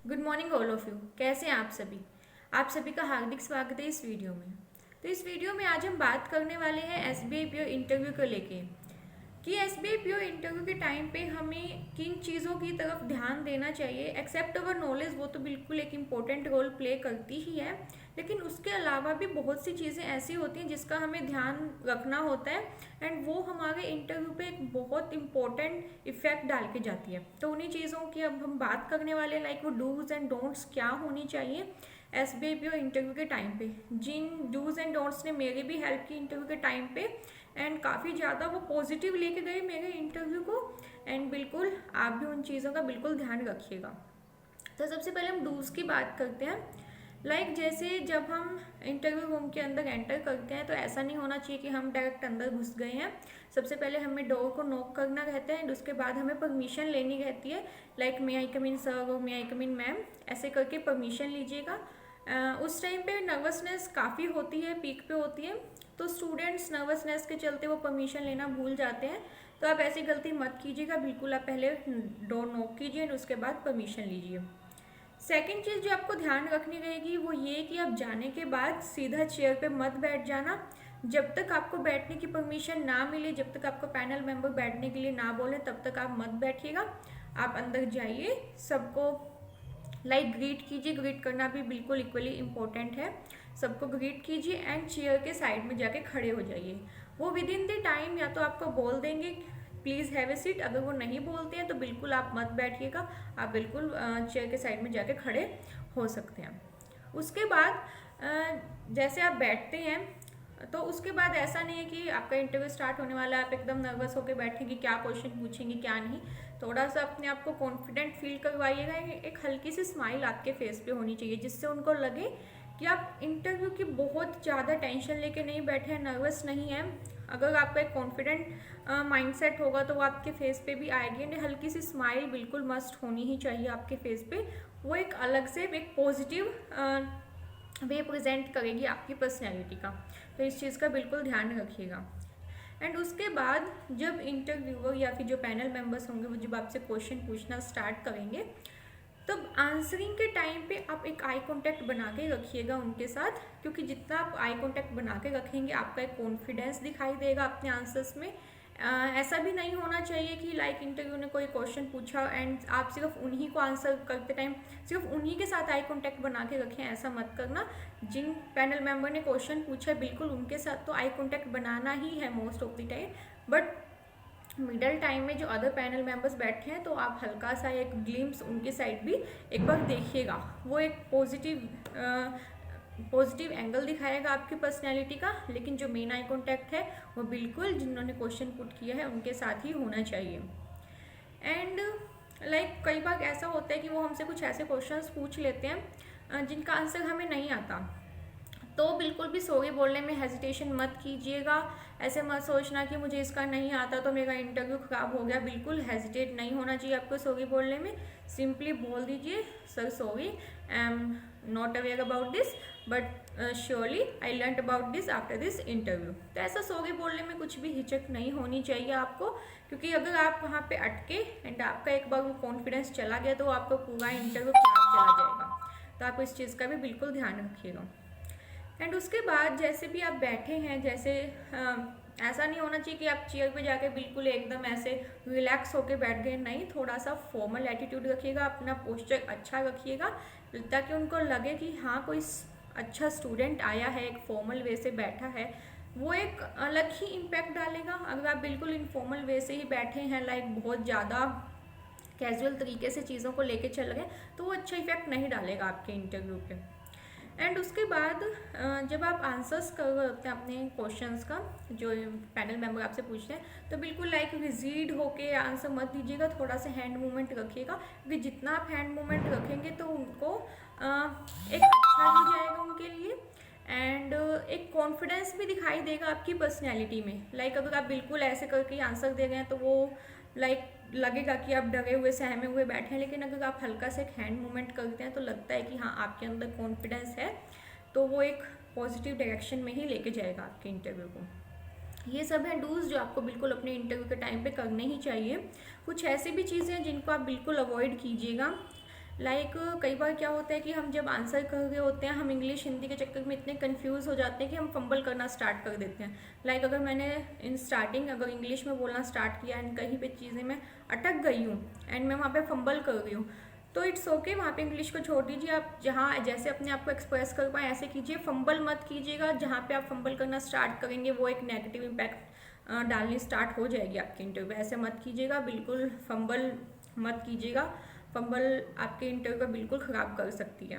Good morning all of you. कैसे हैं आप सभी का हार्दिक स्वागत है इस वीडियो में। तो इस वीडियो में आज हम बात करने वाले हैं एसबीआई पीओ इंटरव्यू को लेके कि एसबीआई पीओ इंटरव्यू के टाइम पे हमें किन चीज़ों की तरफ ध्यान देना चाहिए। एक्सेप्ट अवर नॉलेज, वो तो बिल्कुल एक इम्पोर्टेंट रोल प्ले करती ही है, लेकिन उसके अलावा भी बहुत सी चीज़ें ऐसी होती हैं जिसका हमें ध्यान रखना होता है एंड वो हमारे इंटरव्यू पे एक बहुत इंपॉर्टेंट इफेक्ट डाल के जाती है। तो उन्हीं चीज़ों की अब हम बात करने वाले हैं, लाइक वो डूज एंड डोंट्स क्या होनी चाहिए एसबीआई पीओ इंटरव्यू के टाइम पे। जिन डूज एंड डोंट्स ने मेरी भी हेल्प की इंटरव्यू के टाइम पे एंड काफ़ी ज़्यादा वो पॉजिटिव लेके गए मेरे इंटरव्यू को, एंड बिल्कुल आप भी उन चीज़ों का बिल्कुल ध्यान रखिएगा। तो सबसे पहले हम डूज की बात करते हैं। जैसे जब हम इंटरव्यू रूम के अंदर एंटर करते हैं तो ऐसा नहीं होना चाहिए कि हम डायरेक्ट अंदर घुस गए हैं। सबसे पहले हमें डोर को नॉक करना रहता है एंड उसके बाद हमें परमिशन लेनी रहती है, लाइक मे आई कम इन सर और मे आई कम इन मैम, ऐसे करके परमिशन लीजिएगा। उस टाइम पे नर्वसनेस काफ़ी होती है, पीक पे होती है, तो स्टूडेंट्स नर्वसनेस के चलते वो परमिशन लेना भूल जाते हैं। तो आप ऐसी गलती मत कीजिएगा, बिल्कुल आप पहले डोर नॉक कीजिए और उसके बाद परमिशन लीजिए। सेकंड चीज़ जो आपको ध्यान रखनी रहेगी वो ये कि आप जाने के बाद सीधा चेयर पे मत बैठ जाना। जब तक आपको बैठने की परमिशन ना मिले, जब तक आपको पैनल मेंबर बैठने के लिए ना बोले, तब तक आप मत बैठिएगा। आप अंदर जाइए, सबको ग्रीट कीजिए। ग्रीट करना भी बिल्कुल इक्वली इम्पोर्टेंट है। सबको ग्रीट कीजिए एंड चेयर के साइड में जाके खड़े हो जाइए। वो विद इन द टाइम या तो आपको बोल देंगे प्लीज़ हैव ए सीट, अगर वो नहीं बोलते हैं तो बिल्कुल आप मत बैठिएगा, आप बिल्कुल चेयर के साइड में जाके खड़े हो सकते हैं। उसके बाद जैसे आप बैठते हैं तो उसके बाद ऐसा नहीं है कि आपका इंटरव्यू स्टार्ट होने वाला है, आप एकदम नर्वस होकर बैठेंगे क्या क्वेश्चन पूछेंगे क्या नहीं। थोड़ा सा अपने आप को कॉन्फिडेंट फील करवाइएगा। एक हल्की सी स्माइल आपके फेस पे होनी चाहिए जिससे उनको लगे कि आप इंटरव्यू की बहुत ज़्यादा टेंशन लेके नहीं बैठे हैं, नर्वस नहीं है। अगर आपका एक कॉन्फिडेंट माइंडसेट होगा तो वो आपके फेस पे भी आएगी एंड हल्की सी स्माइल बिल्कुल मस्ट होनी ही चाहिए आपके फेस पे। वो एक अलग से एक पॉजिटिव वे प्रेजेंट करेगी आपकी पर्सनैलिटी का। तो इस चीज़ का बिल्कुल ध्यान रखिएगा। एंड उसके बाद जब इंटरव्यूअर या फिर जो पैनल मेंबर्स होंगे वो जब आपसे क्वेश्चन पूछना स्टार्ट करेंगे, तब आंसरिंग के टाइम पे आप एक आई कांटेक्ट बना के रखिएगा उनके साथ, क्योंकि जितना आप आई कांटेक्ट बना के रखेंगे आपका एक कॉन्फिडेंस दिखाई देगा अपने आंसर्स में। ऐसा भी नहीं होना चाहिए कि इंटरव्यू ने कोई क्वेश्चन पूछा एंड आप सिर्फ उन्हीं को आंसर करते टाइम सिर्फ उन्हीं के साथ आई कांटेक्ट बना के रखें, ऐसा मत करना। जिन पैनल मेंबर ने क्वेश्चन पूछा है बिल्कुल उनके साथ तो आई कांटेक्ट बनाना ही है most of the time, but middle time में जो अदर पैनल मेंबर्स बैठे हैं तो आप हल्का सा एक ग्लिम्स उनके साइड भी एक बार देखिएगा। वो एक पॉजिटिव एंगल दिखाएगा आपकी पर्सनैलिटी का, लेकिन जो मेन आई कॉन्टैक्ट है वो बिल्कुल जिन्होंने क्वेश्चन पुट किया है उनके साथ ही होना चाहिए। एंड कई बार ऐसा होता है कि वो हमसे कुछ ऐसे क्वेश्चंस पूछ लेते हैं जिनका आंसर हमें नहीं आता, तो बिल्कुल भी सॉरी बोलने में हेजिटेशन मत कीजिएगा। ऐसे मत सोचना कि मुझे इसका नहीं आता तो मेरा इंटरव्यू खराब हो गया, बिल्कुल हेजिटेट नहीं होना चाहिए आपको सॉरी बोलने में। सिंपली बोल दीजिए sir sorry, I am not aware about this but surely I learn about this after this interview. तो ऐसा सॉरी बोलने में कुछ भी हिचक नहीं होनी चाहिए आपको, क्योंकि अगर आप वहाँ पे अटके एंड आपका एक बार वो कॉन्फिडेंस चला गया तो आपका पूरा इंटरव्यू खराब चला जाएगा। तो आप इस चीज़ का भी बिल्कुल ध्यान रखिएगा। एंड उसके बाद जैसे भी आप बैठे हैं, जैसे ऐसा नहीं होना चाहिए कि आप चेयर पे जाके बिल्कुल एकदम ऐसे रिलैक्स होके बैठ गए, नहीं, थोड़ा सा फॉर्मल एटीट्यूड रखिएगा, अपना पोस्चर अच्छा रखिएगा ताकि उनको लगे कि हाँ कोई अच्छा स्टूडेंट आया है, एक फॉर्मल वे से बैठा है। वो एक अलग ही इम्पैक्ट डालेगा। अगर आप बिल्कुल इनफॉर्मल वे से ही बैठे हैं, बहुत ज़्यादा कैजुअल तरीके से चीज़ों को लेके चल रहे हैं, तो वो अच्छा इफेक्ट नहीं डालेगा आपके इंटरव्यू पे। एंड उसके बाद जब आप आंसर्स कर रहे होते हैं अपने क्वेश्चंस का, जो पैनल मेंबर आपसे पूछते हैं, तो बिल्कुल रिजीड होके आंसर मत दीजिएगा, थोड़ा सा हैंड मूवमेंट रखिएगा, क्योंकि जितना आप हैंड मूवमेंट रखेंगे तो उनको एक अच्छा हो जाएगा उनके लिए। एंड एक कॉन्फिडेंस भी दिखाई देगा आपकी पर्सनैलिटी में। अगर आप बिल्कुल ऐसे करके आंसर दे रहे हैं तो वो लगेगा कि आप डरे हुए सहमे हुए बैठे हैं, लेकिन अगर आप हल्का से एक हैंड मूवमेंट करते हैं तो लगता है कि हाँ आपके अंदर कॉन्फिडेंस है, तो वो एक पॉजिटिव डायरेक्शन में ही लेके जाएगा आपके इंटरव्यू को। ये सब है डूज जो आपको बिल्कुल अपने इंटरव्यू के टाइम पे करने ही चाहिए। कुछ ऐसी भी चीज़ें हैं जिनको आप बिल्कुल अवॉइड कीजिएगा। कई बार क्या होता है कि हम जब आंसर कर रहे होते हैं, हम इंग्लिश हिंदी के चक्कर में इतने कंफ्यूज हो जाते हैं कि हम फंबल करना स्टार्ट कर देते हैं। अगर मैंने इन स्टार्टिंग अगर इंग्लिश में बोलना स्टार्ट किया एंड कहीं पे चीज़ें मैं अटक गई हूँ एंड मैं वहाँ पे फंबल कर रही हूँ, तो इट्स ओके, वहाँ पे इंग्लिश को छोड़ दीजिए। आप जहाँ जैसे अपने आप को एक्सप्रेस कर पाएँ ऐसे कीजिए, फंबल मत कीजिएगा। जहाँ पे आप फंबल करना स्टार्ट करेंगे वो एक नेगेटिव इम्पैक्ट डालनी स्टार्ट हो जाएगी आपके इंटरव्यू। ऐसे मत कीजिएगा, बिल्कुल फंबल मत कीजिएगा। फंबल आपके इंटरव्यू को बिल्कुल ख़राब कर सकती है।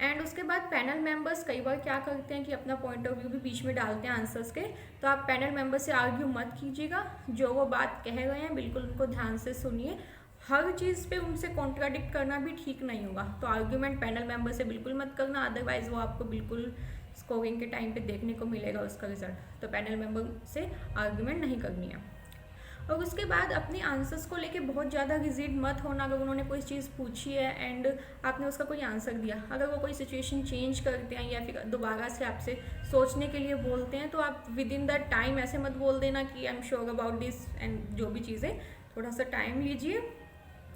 एंड उसके बाद पैनल मेंबर्स कई बार क्या करते हैं कि अपना पॉइंट ऑफ व्यू भी बीच में डालते हैं आंसर्स के, तो आप पैनल मेंबर से आर्ग्यू मत कीजिएगा। जो वो बात कह रहे हैं बिल्कुल उनको ध्यान से सुनिए। हर चीज़ पे उनसे कॉन्ट्राडिक्ट करना भी ठीक नहीं होगा, तो आर्ग्यूमेंट पैनल मेंबर से बिल्कुल मत करना, अदरवाइज वो आपको बिल्कुल स्कोरिंग के टाइम पे देखने को मिलेगा उसका रिजल्ट। तो पैनल मेंबर से आर्ग्यूमेंट नहीं करनी है। और उसके बाद अपने आंसर्स को लेके बहुत ज़्यादा रिजिड मत होना। अगर उन्होंने कोई चीज़ पूछी है एंड आपने उसका कोई आंसर दिया, अगर वो कोई सिचुएशन चेंज करते हैं या फिर दोबारा से आपसे सोचने के लिए बोलते हैं, तो आप विद इन द टाइम ऐसे मत बोल देना कि I am sure about this and जो भी चीज़ें, थोड़ा सा टाइम लीजिए।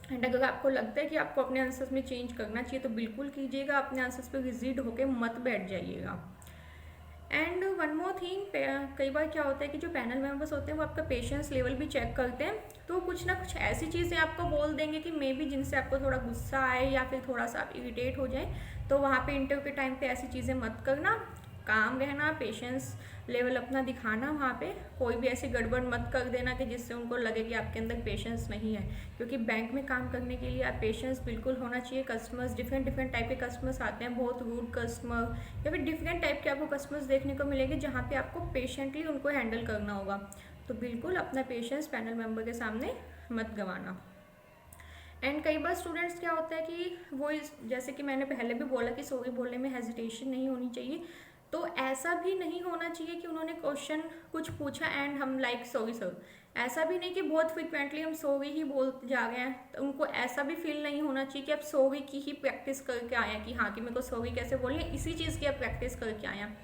एंड अगर आपको लगता है कि आपको अपने आंसर्स में चेंज करना चाहिए तो बिल्कुल कीजिएगा, अपने आंसर्स पे रिजिड होके मत बैठ जाइएगा। एंड वन मोर थिंग, कई बार क्या होता है कि जो पैनल मेंबर्स होते हैं वो आपका पेशेंस लेवल भी चेक करते हैं, तो कुछ ना कुछ ऐसी चीज़ें आपको बोल देंगे कि मे बी जिनसे आपको थोड़ा गुस्सा आए या फिर थोड़ा सा आप इरिटेट हो जाए। तो वहाँ पे इंटरव्यू के टाइम पे ऐसी चीज़ें मत करना, काम रहना, पेशेंस लेवल अपना दिखाना। वहाँ पे कोई भी ऐसी गड़बड़ मत कर देना कि जिससे उनको लगे कि आपके अंदर पेशेंस नहीं है, क्योंकि बैंक में काम करने के लिए आप पेशेंस बिल्कुल होना चाहिए। कस्टमर्स डिफरेंट टाइप के कस्टमर्स आते हैं, बहुत रूड कस्टमर या फिर डिफरेंट टाइप के आपको कस्टमर्स देखने को मिलेंगे जहाँ पे आपको पेशेंटली उनको हैंडल करना होगा। तो बिल्कुल अपना पेशेंस पैनल मेंबर के सामने मत गंवाना। एंड कई बार स्टूडेंट्स क्या होता है कि वो जैसे कि मैंने पहले भी बोला कि सॉरी बोलने में हेजिटेशन नहीं होनी चाहिए, तो ऐसा भी नहीं होना चाहिए कि उन्होंने क्वेश्चन कुछ पूछा एंड हम सॉरी सर। ऐसा भी नहीं कि बहुत फ्रिक्वेंटली हम सॉरी ही बोलते जा रहे हैं, तो उनको ऐसा भी फील नहीं होना चाहिए कि आप सॉरी की ही प्रैक्टिस करके आए हैं कि हाँ कि मेरे को सॉरी कैसे बोलनी है, इसी चीज़ की आप प्रैक्टिस करके आए हैं।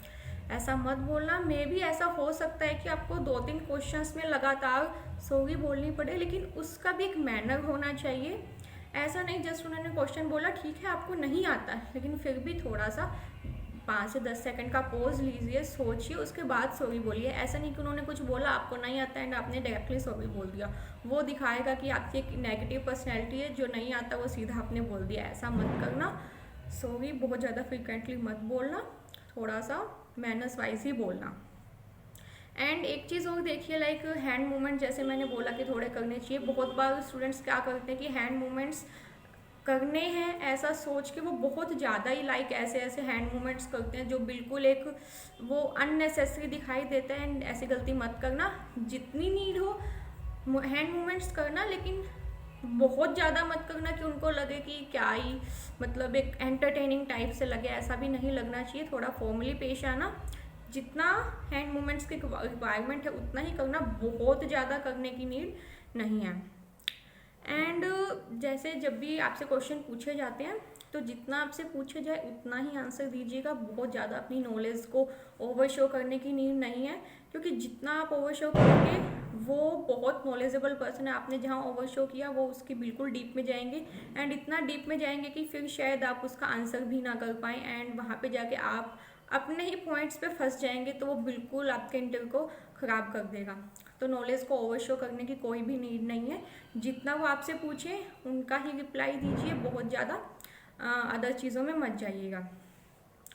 ऐसा मत बोलना। मे भी ऐसा हो सकता है कि आपको 2-3 क्वेश्चंस में लगातार सॉरी बोलनी पड़े, लेकिन उसका भी एक मैनर होना चाहिए। ऐसा नहीं जस्ट उन्होंने क्वेश्चन बोला, ठीक है आपको नहीं आता है, लेकिन फिर भी थोड़ा सा 5 से 10 सेकंड का पॉज लीजिए, सोचिए, उसके बाद सॉरी बोलिए। ऐसा नहीं कि उन्होंने कुछ बोला आपको नहीं आता एंड आपने डायरेक्टली सॉरी बोल दिया, वो दिखाएगा कि आपकी एक नेगेटिव पर्सनैलिटी है, जो नहीं आता वो सीधा आपने बोल दिया। ऐसा मत करना। सॉरी बहुत ज़्यादा फ्रिक्वेंटली मत बोलना, थोड़ा सा मैनर्स वाइज ही बोलना। एंड एक चीज़ और देखिए, हैंड मूवमेंट जैसे मैंने बोला कि थोड़े करने चाहिए। बहुत बार स्टूडेंट्स क्या करते हैं कि हैंड मूवमेंट्स करने हैं ऐसा सोच के वो बहुत ज़्यादा ही ऐसे हैंड मूवमेंट्स करते हैं जो बिल्कुल एक वो अननेसेसरी दिखाई देता है। एंड ऐसी गलती मत करना। जितनी नीड हो हैंड मूवमेंट्स करना, लेकिन बहुत ज़्यादा मत करना कि उनको लगे कि क्या ही मतलब एक एंटरटेनिंग टाइप से लगे, ऐसा भी नहीं लगना चाहिए। थोड़ा फॉर्मली पेश आना। जितना हैंड मूवमेंट्स की रिक्वायरमेंट है उतना ही करना, बहुत ज़्यादा करने की नीड नहीं है। एंड जैसे जब भी आपसे क्वेश्चन पूछे जाते हैं तो जितना आपसे पूछे जाए उतना ही आंसर दीजिएगा। बहुत ज़्यादा अपनी नॉलेज को ओवर शो करने की नीड नहीं है, क्योंकि जितना आप ओवर शो करोगे वो बहुत नॉलेजेबल पर्सन है। आपने जहाँ ओवर शो किया वो उसकी बिल्कुल डीप में जाएंगे, एंड इतना डीप में जाएंगे कि फिर शायद आप उसका आंसर भी ना कर पाएँ, एंड वहाँ पे जाके आप अपने ही पॉइंट्स पे फंस जाएंगे, तो वो बिल्कुल आपके इंटरव्यू को ख़राब कर देगा। तो नॉलेज को ओवर शो करने की कोई भी नीड नहीं है। जितना वो आपसे पूछे उनका ही रिप्लाई दीजिए, बहुत ज़्यादा अदर चीज़ों में मत जाइएगा।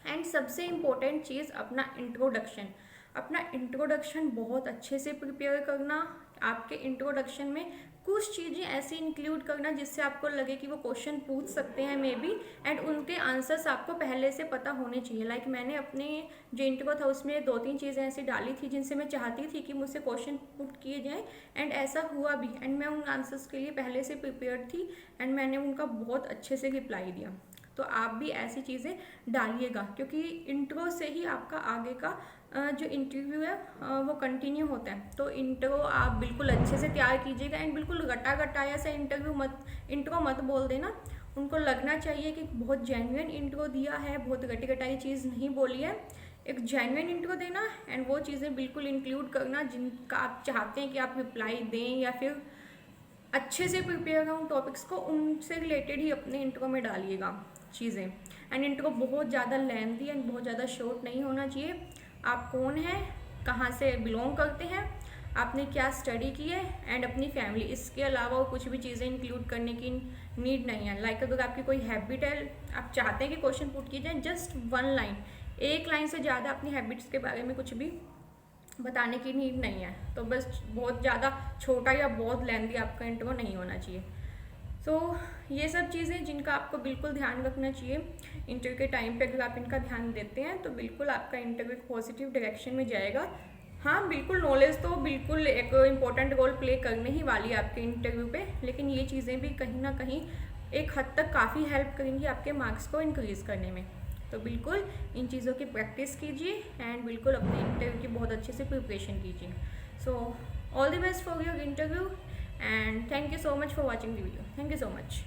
एंड सबसे इम्पोर्टेंट चीज़ अपना इंट्रोडक्शन बहुत अच्छे से प्रिपेयर करना। आपके इंट्रोडक्शन में कुछ चीज़ें ऐसी इंक्लूड करना जिससे आपको लगे कि वो क्वेश्चन पूछ सकते हैं मे बी, एंड उनके आंसर्स आपको पहले से पता होने चाहिए। मैंने अपने जो इंट्रो था उसमें 2-3 चीज़ें ऐसी डाली थी जिनसे मैं चाहती थी कि मुझसे क्वेश्चन पुट किए जाएँ, एंड ऐसा हुआ भी। एंड मैं उन आंसर्स के लिए पहले से प्रिपेयर्ड थी, एंड मैंने उनका बहुत अच्छे से रिप्लाई दिया। तो आप भी ऐसी चीज़ें डालिएगा, क्योंकि इंट्रो से ही आपका आगे का जो इंटरव्यू है वो कंटिन्यू होता है। तो इंट्रो आप बिल्कुल अच्छे से तैयार कीजिएगा, एंड बिल्कुल गटाया से इंट्रो मत बोल देना। उनको लगना चाहिए कि बहुत जेन्युइन इंट्रो दिया है, बहुत गटाई चीज़ नहीं बोली है। एक जेन्युइन इंट्रो देना, एंड वो चीज़ें बिल्कुल इंक्लूड करना जिनका आप चाहते हैं कि आप रिप्लाई दें, या फिर अच्छे से प्रिपेयर करूँ टॉपिक्स को, उनसे रिलेटेड ही अपने इंट्रो में डालिएगा चीज़ें। एंड इंट्रो बहुत ज़्यादा लेंथी एंड बहुत ज़्यादा शॉर्ट नहीं होना चाहिए। आप कौन हैं, कहाँ से बिलोंग करते हैं, आपने क्या स्टडी की है एंड अपनी फैमिली, इसके अलावा और कुछ भी चीज़ें इंक्लूड करने की नीड नहीं है। लाइक अगर आपकी कोई हैबिट है, आप चाहते हैं कि क्वेश्चन पुट किए जाए, जस्ट 1 लाइन, 1 लाइन से ज़्यादा अपनी हैबिट्स के बारे में कुछ भी बताने की नीड नहीं है। तो बस बहुत ज़्यादा छोटा या बहुत लेंथी आपका इंट्रो नहीं होना चाहिए। ये सब चीज़ें जिनका आपको बिल्कुल ध्यान रखना चाहिए इंटरव्यू के टाइम पे। अगर आप इनका ध्यान देते हैं तो बिल्कुल आपका इंटरव्यू पॉजिटिव डायरेक्शन में जाएगा। हाँ बिल्कुल, नॉलेज तो बिल्कुल एक इम्पोर्टेंट रोल प्ले करने ही वाली है आपके इंटरव्यू पे, लेकिन ये चीज़ें भी कहीं ना कहीं एक हद तक काफ़ी हेल्प करेंगी आपके मार्क्स को इंक्रीज़ करने में। तो बिल्कुल इन चीज़ों की प्रैक्टिस कीजिए एंड बिल्कुल अपने इंटरव्यू की बहुत अच्छे से प्रिपरेशन कीजिए। So all the best for your interview and thank you so much for watching the video. Thank you so much.